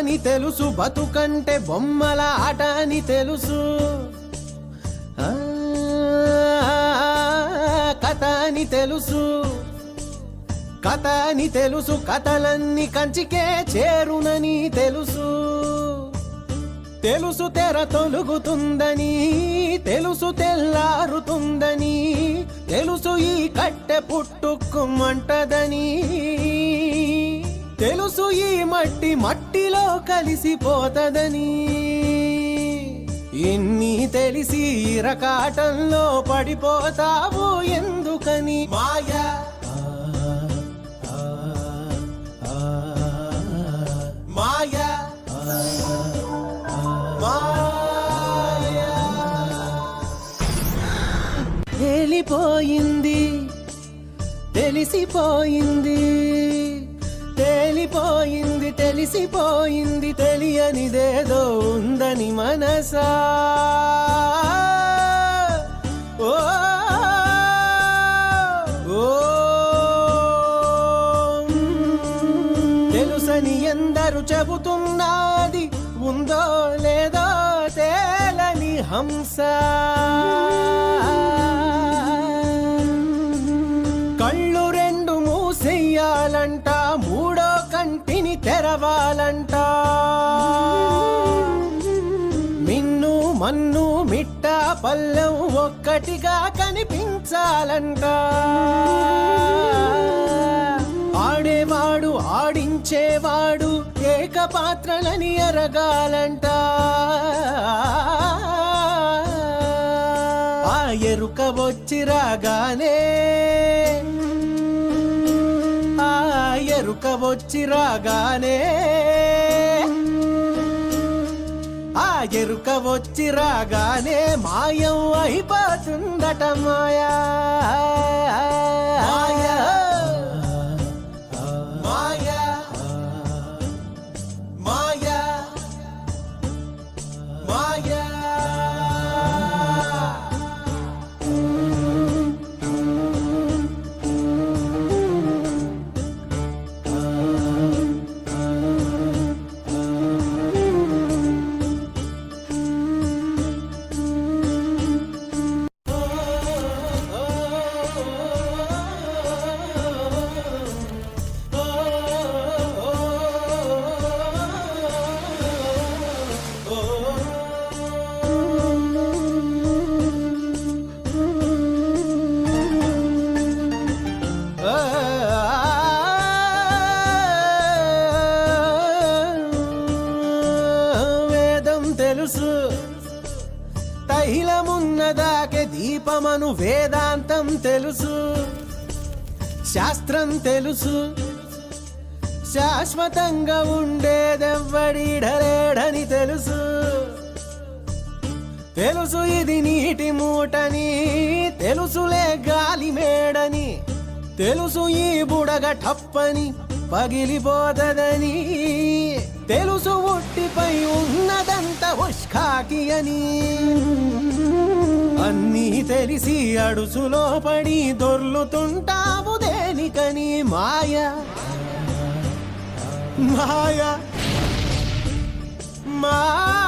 అని తెలుసు, బతుకంటే బొమ్మల ఆట అని తెలుసు, కథ అని తెలుసు, కథ అని తెలుసు, కథలన్నీ కంచికే చేరునని తెలుసు, తెలుసు తెర తొలుగుతుందని, తెలుసు తెల్లారుతుందని, తెలుసు ఈ కట్టె పుట్టుకుమంటదని, తెలుసు ఈ మట్టి మట్టిలో కలిసిపోతదని, ఇన్ని తెలిసి ఇరకాటంలో పడిపోతావు ఎందుకని? మాయా మాయా తేలిపోయింది, తెలిసిపోయింది, తేలిపోయింది, తెలిసిపోయింది, తెలియనిదేదో ఉందని మనసా. ఓ తెలుసని ఎందరు చెబుతున్నది, ఉందో లేదో తేలని హంస. కళ్ళు రెండు మూసేయాలంట, మూడో కంటిని తెరవాలంట, మిన్ను మన్ను మిట్ట పల్లెం ఒక్కటిగా కనిపించాలంట, ఆడేవాడు ఆడించేవాడు ఏకపాత్రలని ఎరగాలంట, ఆ ఎరుక వచ్చి రాగానే, ఆ ఎరుక వచ్చి రాగానే, ఆ ఎరుక వచ్చి రాగానే మాయం అయిపోతుందట మాయా. మాయా మాయా మాయా మాయా. తెలుసు తైలమున్నదాకే దీపమను వేదాంతం తెలుసు, శాస్త్రం తెలుసు, శాశ్వతంగా ఉండేదెవ్వడీడలేడని తెలుసు, తెలుసు ఇది నీటి మూటని, తెలుసులే గాలి మేడని, తెలుసు ఈ బుడగ టప్పని పగిలిపోతదని, తెలుసు ఒట్టిపై ఉన్నదంత ఉష్కాకి అని, అన్నీ తెలిసి అడుసులో పడి దొర్లుతుంటావు దేనికని? మాయా మాయా మాయా.